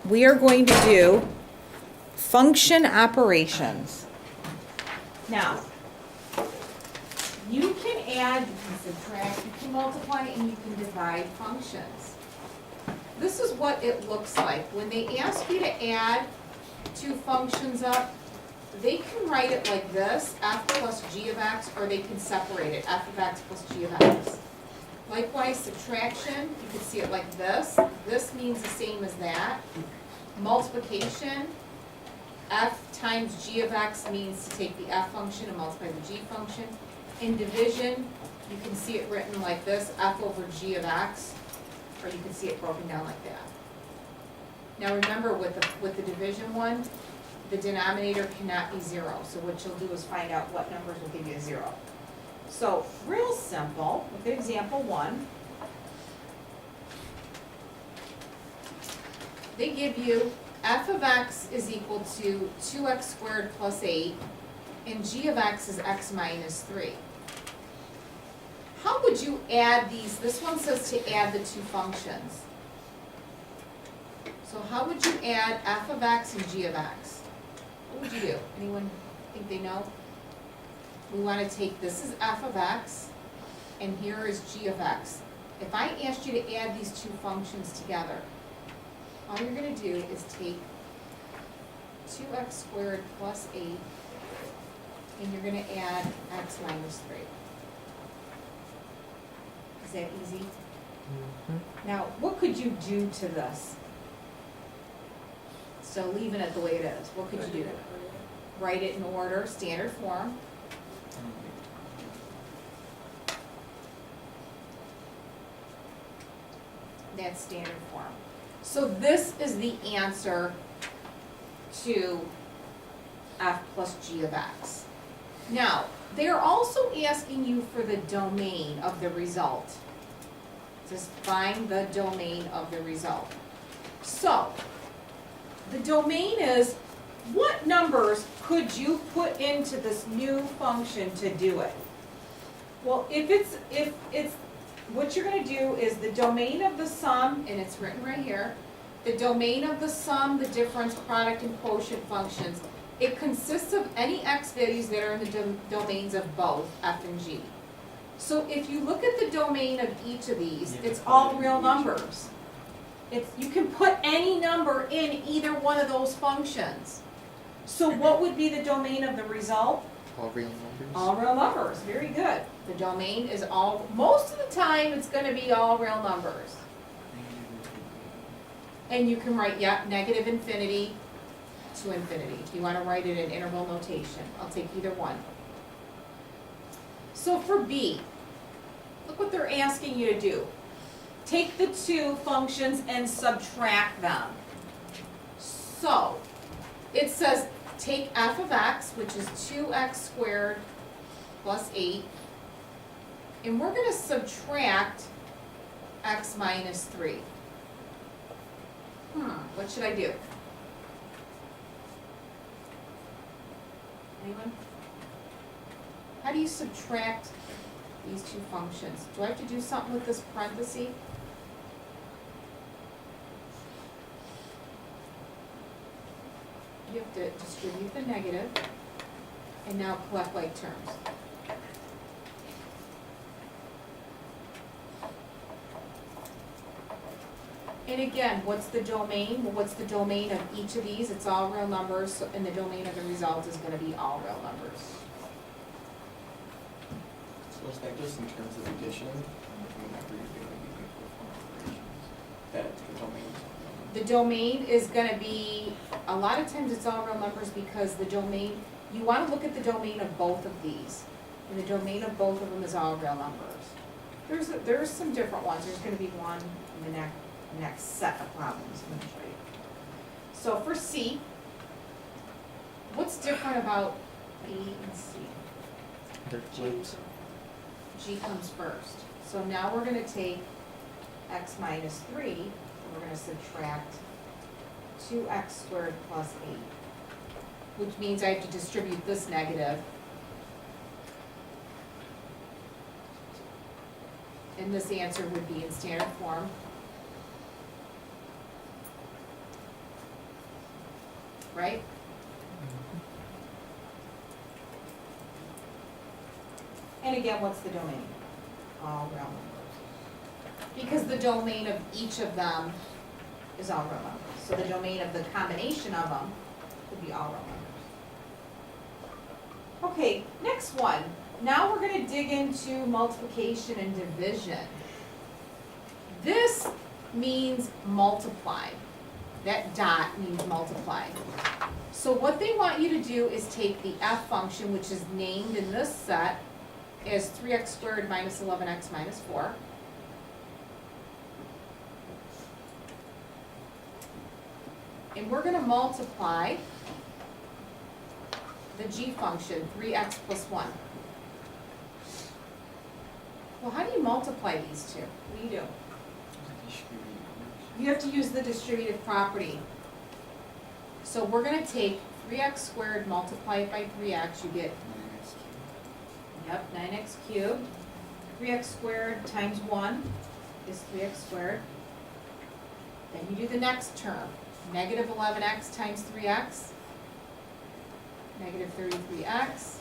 we are going to do function operations. Now, you can add, you can subtract, you can multiply, and you can divide functions. This is what it looks like. When they ask you to add two functions up, they can write it like this, f plus g of x, or they can separate it, f of x plus g of x. Likewise, subtraction, you can see it like this. This means the same as that. Multiplication, f times g of x means to take the f function and multiply the g function. In division, you can see it written like this, f over g of x, or you can see it broken down like that. Now remember, with the division one, the denominator cannot be 0. So what you'll do is find out what numbers will give you a 0. So real simple, look at example 1. They give you f of x is equal to 2x squared plus 8, and g of x is x minus 3. How would you add these? This one says to add the two functions. So how would you add f of x and g of x? What would you do? Anyone think they know? We want to take, this is f of x, and here is g of x. If I asked you to add these two functions together, all you're going to do is take 2x squared plus 8, and you're going to add x minus 3. Is that easy? Now, what could you do to this? So leaving it the way it is, what could you do? Write it in order, standard form. That's standard form. So this is the answer to f plus g of x. Now, they're also asking you for the domain of the result. Just find the domain of the result. So, the domain is, what numbers could you put into this new function to do it? Well, if it's what you're going to do is the domain of the sum, and it's written right here, the domain of the sum, the difference, product, and quotient functions. It consists of any x values that are in the domains of both f and g. So if you look at the domain of each of these, it's all real numbers. You can put any number in either one of those functions. So what would be the domain of the result? All real numbers? All real numbers, very good. The domain is all, most of the time it's going to be all real numbers. And you can write, negative infinity to infinity. If you want to write it in interval notation, I'll take either one. So for B, look what they're asking you to do. Take the two functions and subtract them. So, it says take f of x, which is 2x squared plus 8, and we're going to subtract x minus 3. What should I do? Anyone? How do you subtract these two functions? Do I have to do something with this parenthesis? You have to distribute the negative and now collect like terms. And again, what's the domain? Well, what's the domain of each of these? It's all real numbers, and the domain of the result is going to be all real numbers. So is that just in terms of addition? Whenever you're doing these operations, that the domain is all real numbers? The domain is going to be, a lot of times it's all real numbers because the domain, you want to look at the domain of both of these. And the domain of both of them is all real numbers. There's some different ones. There's going to be one in the next set of problems. I'm going to show you. So for C, what's different about B and C? They're flipped. G comes first. So now we're going to take x minus 3, and we're going to subtract 2x squared plus 8, which means I have to distribute this negative. And this answer would be in standard form. right? And again, what's the domain? All real numbers. Because the domain of each of them is all real numbers. So the domain of the combination of them would be all real numbers. Okay, next one. Now we're gonna dig into multiplication and division. This means multiply. That dot means multiply. So what they want you to do is take the f function, which is named in this set as 3x squared minus 11x minus 4. And we're gonna multiply the g function, 3x plus 1. Well, how do you multiply these two? What do you do? You have to use the distributive property. So we're gonna take 3x squared, multiply it by 3x, you get, yep, 9x cubed. 3x squared times 1 is 3x squared. Then you do the next term, negative 11x times 3x, negative 33x,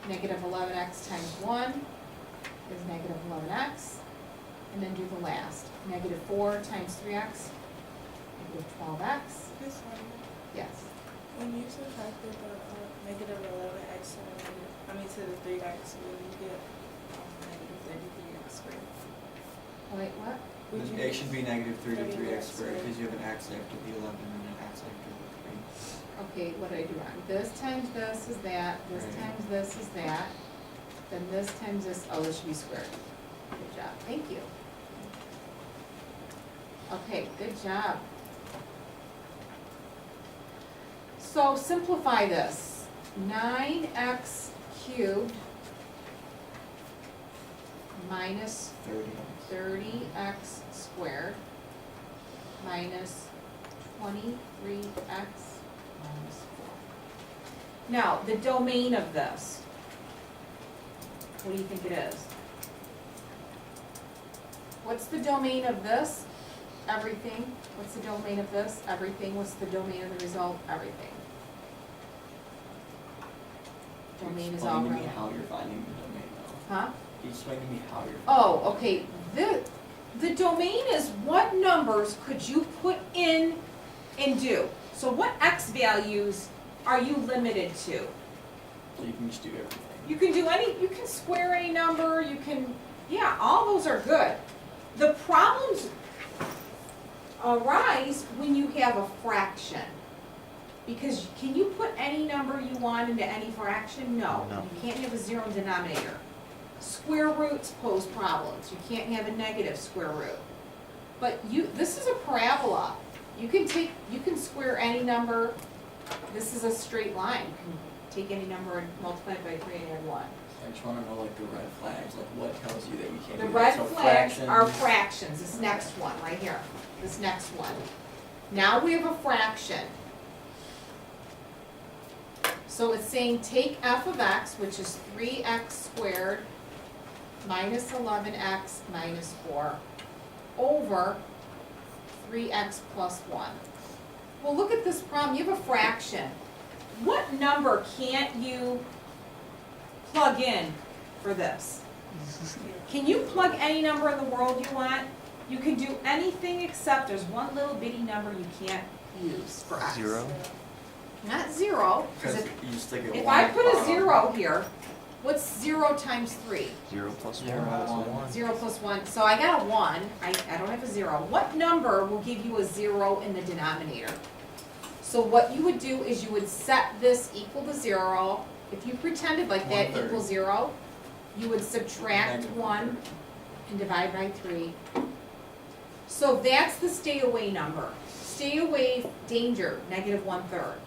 negative 11x times 1 is negative 11x, and then do the last. Negative 4 times 3x, negative 12x. This one, Yes. when you subtracted the negative 11x to the 3x, will you get negative 33x squared? Wait, what? Would you It get should be negative 33x 33x squared, squared? because you have an x after the 11 and an x after the Okay, what did I do wrong? This times this is that, this Right. times this is that, then this times this, oh, this should be squared. Good job, thank you. Okay, good job. So simplify this. 9x cubed minus 3. 30x squared minus 23x minus 4. Now, the domain of this, what do you think it is? What's the domain of this? Everything. What's the domain of this? Everything. What's the domain of the result? Everything. Domain is all Explain to me real. how you're finding the domain though. Huh? Can you explain to me how you're Oh, okay, the domain is what numbers could you put in and do? So what x values are you limited to? So you can just do everything. You can do you can square any number, you can, yeah, all those are good. The problems arise when you have a fraction. Because can you put any number you want into any fraction? No. No. You can't have a zero denominator. Square roots pose problems. You can't have a negative square root. But this is a parabola. You can square any number. This is a straight line. You can take any number and multiply it by 3 and add 1. I just wanna know like the red flags, like what tells you that you can't The do red that. So flags are fractions. fractions, this next one, right here, this next one. Now we have a fraction. So it's saying take f of x, which is 3x squared minus 11x minus 4 over 3x plus 1. Well, look at this problem, you have a fraction. What number can't you plug in for this? Can you plug any number in the world you want? You can do anything except there's one little bitty number you can't use for x. 0? Not 0, because Cause you stick it if one I at put the a bottom. 0 here, what's 0 times 3? 0 plus 1 Zero plus plus 1. 0 plus 1, so I got a 1, I don't have a 0. What number will give you a 0 in the denominator? So what you would do is you would set this equal to 0. If you pretended like that 1/3. equals 0, you would subtract Negative 1 and divide by 3. So that's the stay away number. Stay away danger, negative 1/3.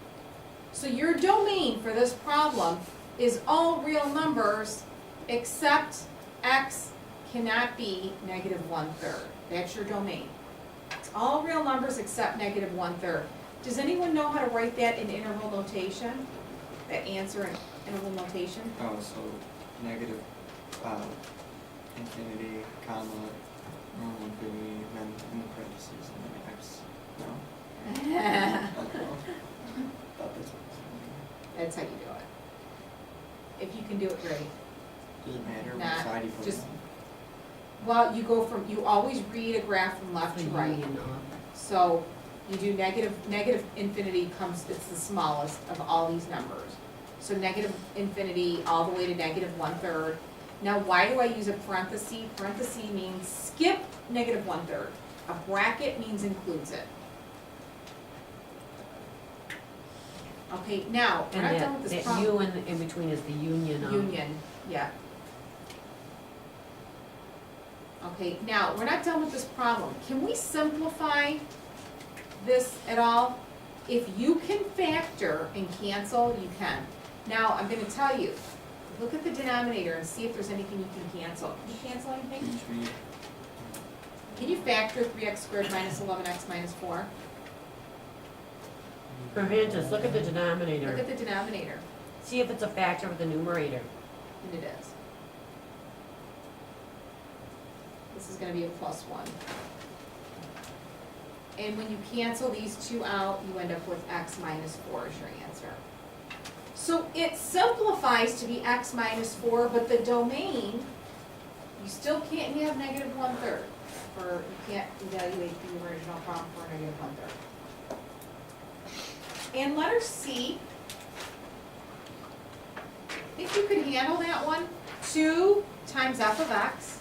So your domain for this problem is all real numbers except x cannot be negative 1/3. That's your domain. It's all real numbers except negative 1/3. Does anyone know how to write that in interval notation? That answer in interval notation? Oh, so negative, infinity, comma, normal infinity, then in the parentheses, and then x. No? I don't know. Thought That's how you do it. If you can do it, great. Does it matter Not what side you put it just- on? Well, you always read a graph from left to right. So you do negative infinity it's the smallest of all these numbers. So negative infinity all the way to negative 1/3. Now, why do I use a parenthesis? Parenthesis means skip negative 1/3. A bracket means includes it. Okay, now, we're not And done with this that problem. U in between is the union of. Union, yeah. Okay, now, we're not done with this problem. Can we simplify this at all? If you can factor and cancel, you can. Now, I'm gonna tell you, look at the denominator and see if there's anything you can cancel. Can you cancel anything? 3. Can you factor 3x squared minus 11x minus 4? Prevent look at the Look denominator. at the denominator, See if it's a factor of the numerator. and it is. This is gonna be a +1. And when you cancel these two out, you end up with x minus 4 as your answer. So it simplifies to be x minus 4, but the domain, you still can't have negative 1/3, or you can't evaluate the original problem for negative 1/3. And letter C, I think you could handle that one. 2 times f of x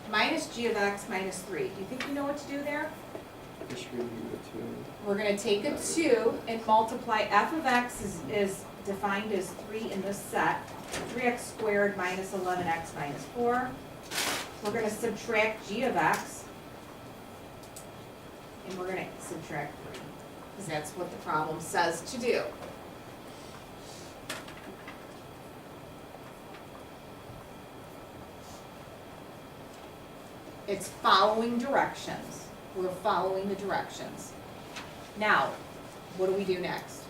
minus g of x minus 3. Do you think you know what to do there? Distribute it to. We're gonna take a 2 and multiply f of x is defined as 3 in this set. 3x squared minus 11x minus 4. We're gonna subtract g of x. And we're gonna subtract 3, because that's what the problem says to do. It's following directions. We're following the directions. Now, what do we do next?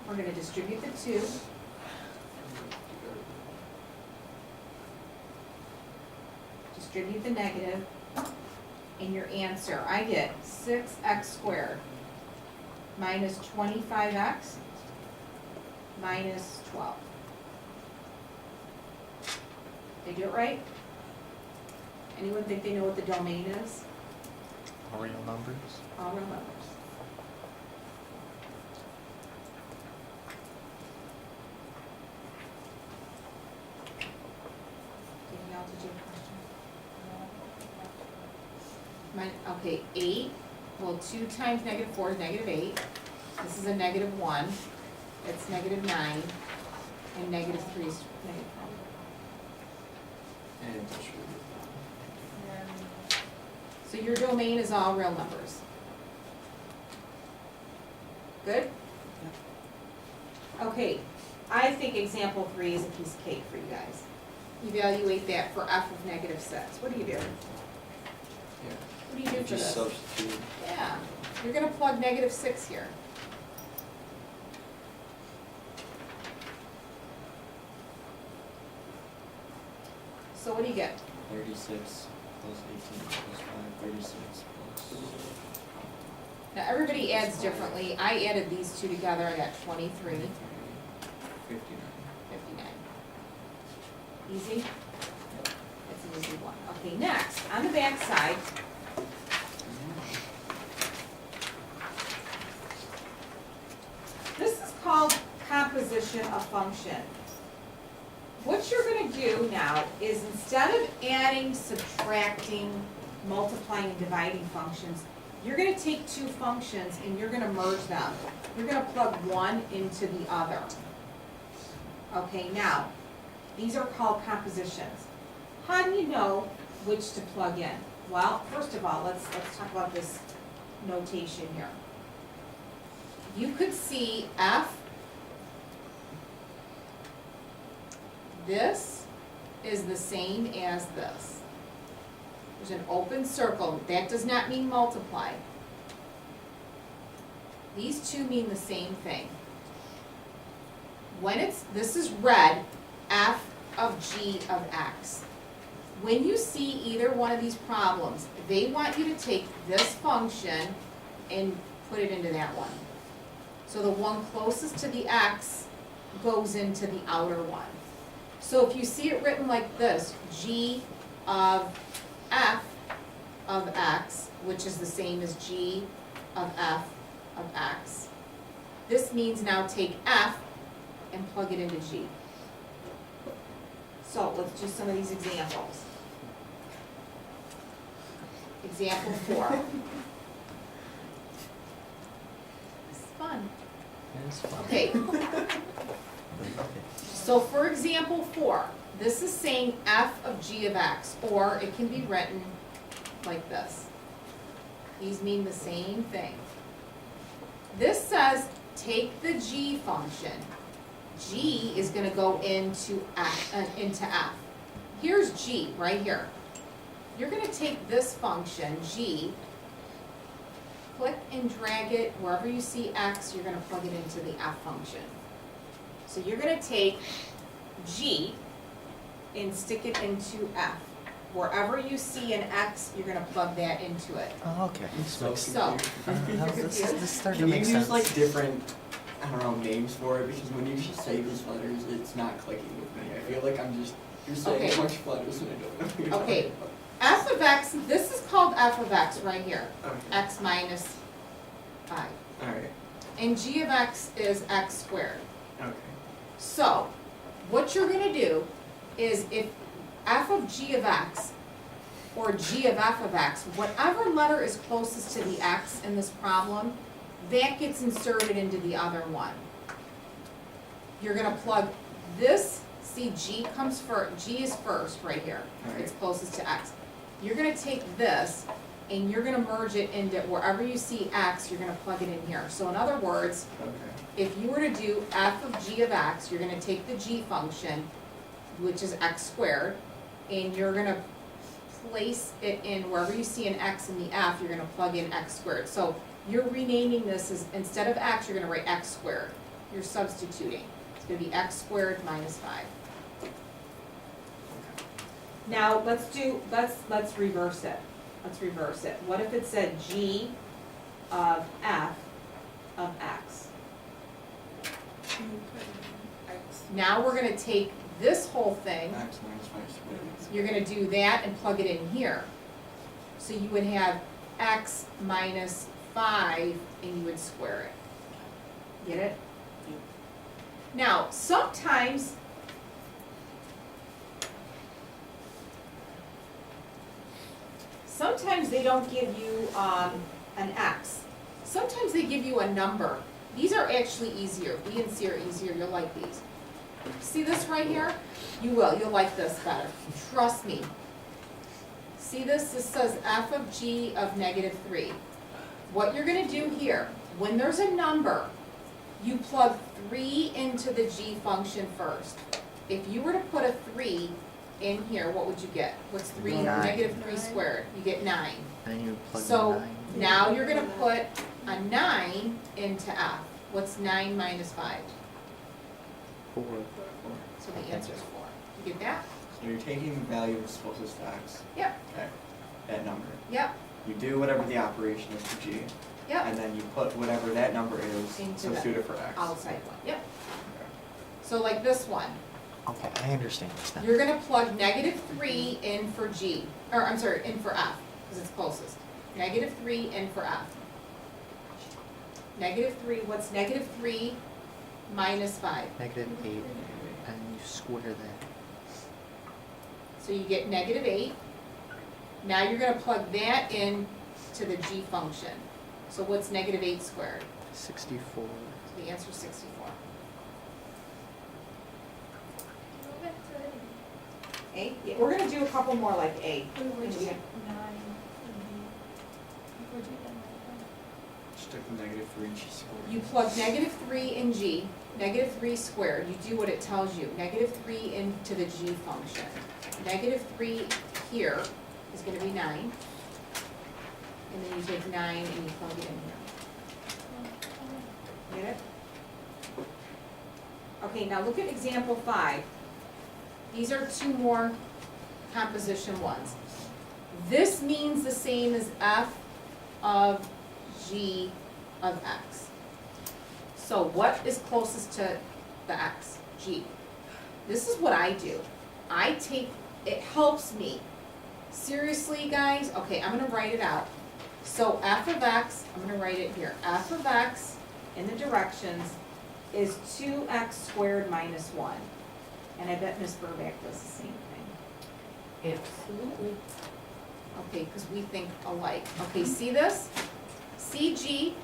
We're gonna distribute the 2. Distribute the negative. And your answer, I get 6x squared minus 25x minus 12. Did I do it right? Anyone think they know what the domain is? Real numbers. All real numbers. Danielle, did you have a question? Mine, okay, 8, well, 2 times negative 4 is negative 8. This is a negative 1, it's negative 9, and negative 3 is negative 1. And distribute. And So your domain is all real numbers. Good? Okay, I think example 3 is a piece of cake for you guys. Evaluate that for f of negative 6. What do you do? Yeah. What do you do for Just this? substitute. Yeah, you're gonna plug negative 6 here. So what do you get? 36 plus 18 plus 5, 36 plus. Now, everybody adds differently. I added these two together, I got 23, 59. 59. Easy? That's an easy one. Okay, next, on the back side, this is called composition of function. What you're gonna do now is instead of adding, subtracting, multiplying, and dividing functions, you're gonna take two functions and you're gonna merge them. You're gonna plug one into the other. Okay, now, these are called compositions. How do you know which to plug in? Well, first of all, let's talk about this notation here. You could see f, this is the same as this. There's an open circle, that does not mean multiply. These two mean the same thing. When this is red, f of g of x. When you see either one of these problems, they want you to take this function and put it into that one. So the one closest to the x goes into the outer one. So if you see it written like this, g of f of x, which is the same as g of f of x, this means now take f and plug it into g. So let's do some of these examples. Example 4. This is fun. It's fun. Okay, so for example 4, this is saying f of g of x, or it can be written like this. These mean the same thing. This says take the g function. G is going to go into f. Here's g right here. You're going to take this function, g, click and drag it wherever you see x, you're going to plug it into the f function. So you're going to take g and stick it into f. Wherever you see an x, you're going to plug that into it. Oh, okay. So So, This starting to Can you make use sense. like different, I don't know, names for it? Because when you just say these letters, it's not clicking with me. I feel like you're saying Okay. a bunch of letters and I don't know what you're Okay. talking about. f of x, this is called f of x right here, Okay. x minus 5. Alright, And g of x is x squared. okay. So, what you're gonna do is if f of g of x or g of f of x, whatever letter is closest to the x in this problem, that gets inserted into the other one. You're gonna plug this, see g comes first, g is first right here, it's closest to x. You're gonna take this and you're gonna merge it into wherever you see x, you're gonna plug it in here. So in other words, Okay. if you were to do f of g of x, you're gonna take the g function, which is x squared, and you're gonna place it in wherever you see an x in the f, you're gonna plug in x squared. So you're renaming this as, instead of x, you're gonna write x squared. You're substituting. It's gonna be x squared minus 5. Now, let's reverse it. Let's reverse it. What if it said g of f of x? Can you put in X? Now we're gonna take this whole thing, X minus 5 squared. you're gonna do that and plug it in here. So you would have x minus 5 and you would square it. Get it? Now, sometimes they don't give you an x. Sometimes they give you a number. These are actually easier. B and C are easier. You'll like these. See this right here? You will. You'll like this better. Trust me. See this? This says f of g of negative 3. What you're going to do here, when there's a number, you plug 3 into the g function first. If you were to put a 3 in here, what would you get? What's 3? Nine. Negative 3 squared. You get 9. And you plug So in 9. now you're going to put a 9 into f. What's 9 minus 5? 4. So the answer is 4. You get that? So you're taking the value that's closest to x. Yep. Okay. That number. Yep. You do whatever the operation is for g. Yep. And then you put whatever that number is, Into substitute it for x. Outside one. Yep. Okay. So like this one. Okay, I understand this now. You're gonna plug negative 3 in for G, or I'm sorry, in for F, because it's closest. Negative 3 in for F. Negative 3, what's negative 3 minus 5? Negative 8, and you square that. So you get negative 8. Now you're gonna plug that in to the G function. So what's negative 8 squared? 64. So the answer is 64. A? Yeah, we're gonna do a couple more like A. Just took the negative 3 and she squared. You plug negative 3 in G, negative 3 squared, you do what it tells you, negative 3 into the G function. Negative 3 here is gonna be 9. And then you take 9 and you plug it in here. Get it? Okay, now look at example 5. These are 2 more composition ones. This means the same as f of g of x. So what is closest to the x? G. This is what I do. I take, it helps me. Seriously, guys? Okay, I'm gonna write it out. So f of x, I'm gonna write it here. F of x in the directions is 2x squared minus 1. And I bet Ms. Burback does the same thing. Absolutely. Okay, because we think alike. Okay, see this? See G?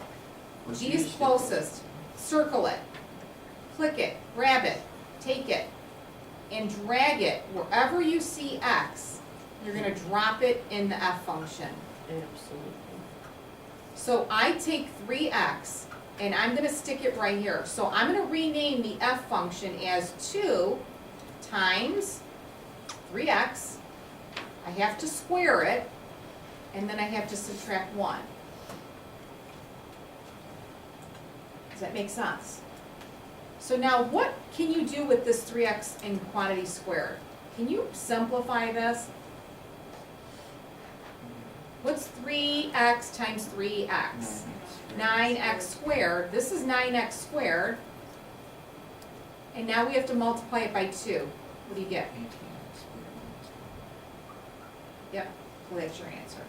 Where's G is closest. Circle it. Click it. Grab it. Take it. And drag it wherever you see x. You're going to drop it in the f function. Absolutely. So I take 3x and I'm going to stick it right here. So I'm going to rename the f function as 2 times 3x. I have to square it, and then I have to subtract 1. Does that make sense? So now what can you do with this 3x in quantity squared? Can you simplify this? What's 3x times 3x? 9x squared. This is 9x squared. And now we have to multiply it by 2. What do you get? 18x squared minus Yep, well, that's your answer.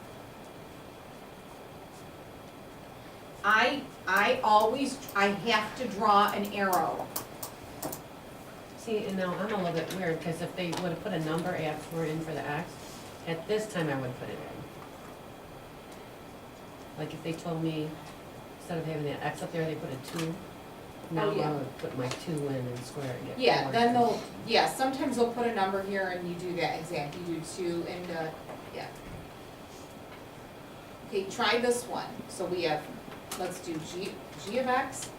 I have to draw an arrow. See, and now I'm a little bit weird, because if they would have put a number after in for the x, at this time I would put it in. Like if they told me, instead of having that x up there, they put a 2, now Oh, yeah. I would put my 2 in and square it and get 4. Yeah, then they'll, yeah, sometimes they'll put a number here and you do that, exactly, you do 2 and, yeah. Okay, try this one. So we have, let's do g of x.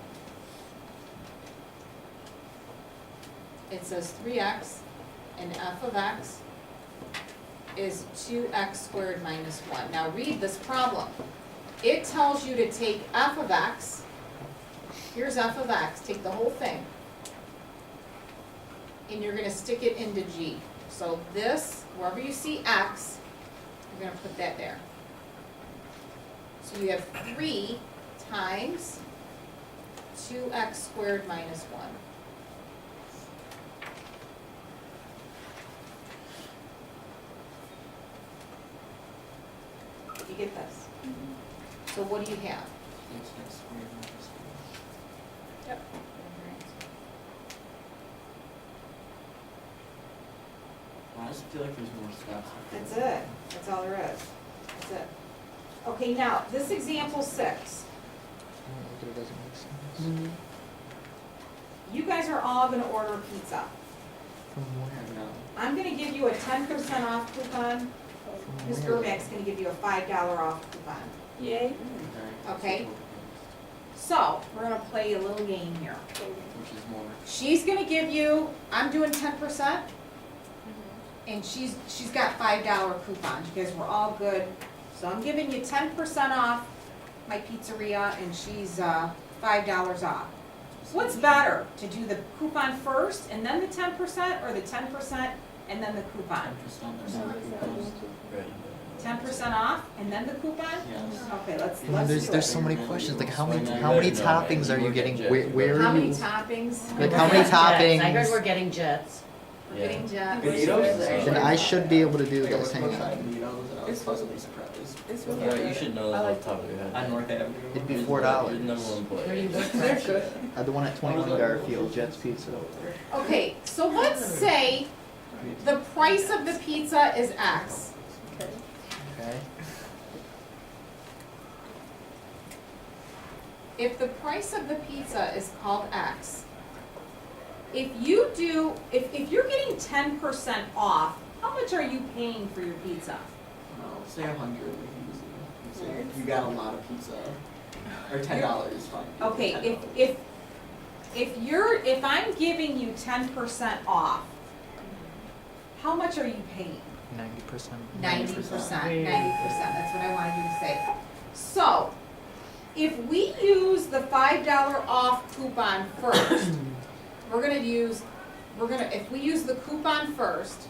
It says 3x and f of x is 2x squared minus 1. Now read this problem. It tells you to take f of x, here's f of x, take the whole thing, and you're gonna stick it into g. So this, wherever you see x, you're gonna put that there. So you have 3 times 2x squared minus 1. Did you get this? So what do you have? 8x squared minus 1. Yep. I just feel like there's more steps. That's it. That's all there is. That's it. Okay, now, this example 6. It doesn't make sense. Mhm. You guys are all gonna order pizza. From where? No. I'm gonna give you a 10% off coupon. From Ms. where? Burback's gonna give you a $5 off coupon. Yay. Okay. So, we're gonna play a little game here. Which is more. She's gonna give you, I'm doing 10%, and she's got $5 coupons. You guys were all good. So I'm giving you 10% off my pizzeria, and she's $5 off. What's better, to do the coupon first and then the 10%, or the 10% and then the coupon? 10% or something. coupons. 10% off and then the coupon? Yes. Okay, let's You know, do there's it. so many questions, like how many toppings are you getting? Where How are many you? toppings? Like We're how many getting jets. I heard toppings? we're getting jets. We're getting jets. Then I should be able to do I got this, hang what's on. called burritos, and I was It's pleasantly surprised. It's really Yeah, good. you should know I this like off the top of your head. On North Avenue. It'd be You're $4. the number one Where do you player. work? They're good. The one at 21 Garfield, Jets Pizza. Okay, so let's say the price of the pizza is X. Okay. Okay. If the price of the pizza is called X, if you're getting 10% off, how much are you paying for your pizza? Well, say 100, we can easily, say you got a lot of pizza, or $10 is fine. Okay, $10. if I'm giving you 10% off, how much are you paying? 90%. 90%, 90%, Yeah. that's what I wanted you to say. So, if we use the $5 off coupon first, if we use the coupon first,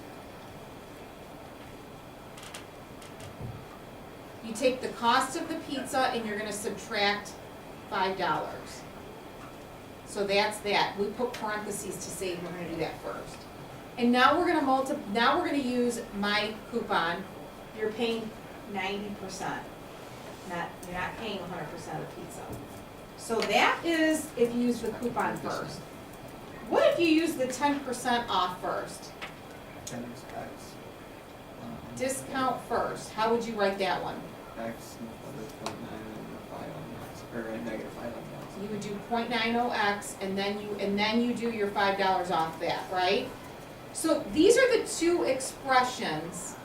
you take the cost of the pizza and you're gonna subtract $5. So that's that. We put parentheses to say we're gonna do that first. And now we're gonna now we're gonna use my coupon. You're paying 90%. You're not paying 100% of the pizza. So that is if you use the coupon first. What if you use the 10% off first? Ten is X. Discount first. How would you write that one? X with 0.9 and 5 on the X, or a negative 5 on the X. You would do 0.90x and then you do your $5 off that, right? So these are the two expressions.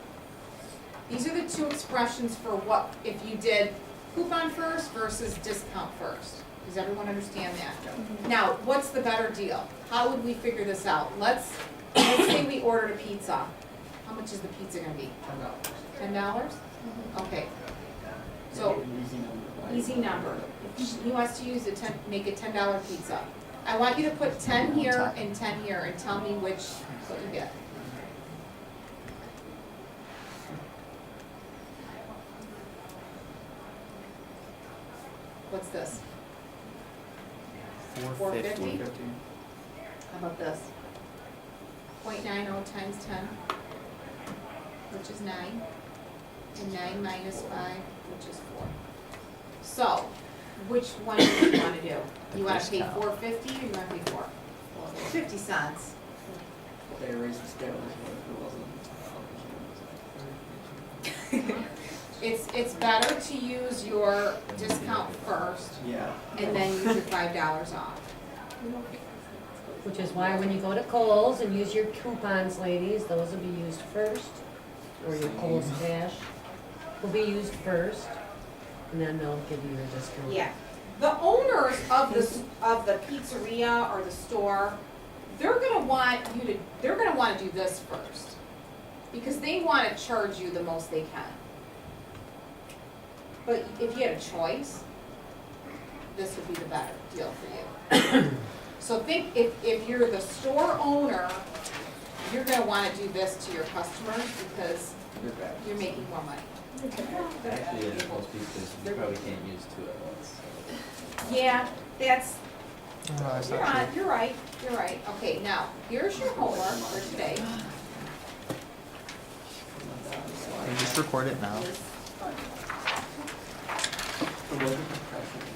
These are the two expressions for what if you did coupon first versus discount first. Does everyone understand that? Now, what's the better deal? How would we figure this out? Let's say we ordered a pizza. How much is the pizza gonna be? $10? Okay. So easy number. He wants to use make a $10 pizza. I want you to put 10 here and 10 here and tell me what you get. What's this? 450? How about this? 0.90 times 10, which is 9, and 9 minus 5, which is 4. So, which one do you want to do? You want to pay $4.50 or you want to pay 50 cents? They raised the scale as well if it wasn't. It's better to use your discount first Yeah. and then use your $5 off. Which is why when you go to Kohl's and use your coupons, ladies, those will be used first. Or your Kohl's cash will be used first, and then they'll give you your discount. Yeah. The owners of the pizzeria or the store, they're gonna want to do this first. Because they want to charge you the most they can. But if you had a choice, this would be the better deal for you. So think, if you're the store owner, you're gonna wanna do this to your customers because you're making more money. Actually, in most pieces, you probably can't use two at once. So. Yeah, that's, Oh, that's you're not on, true. you're right. Okay, now, here's your homework for today. Can you just record it now? So what is the pressure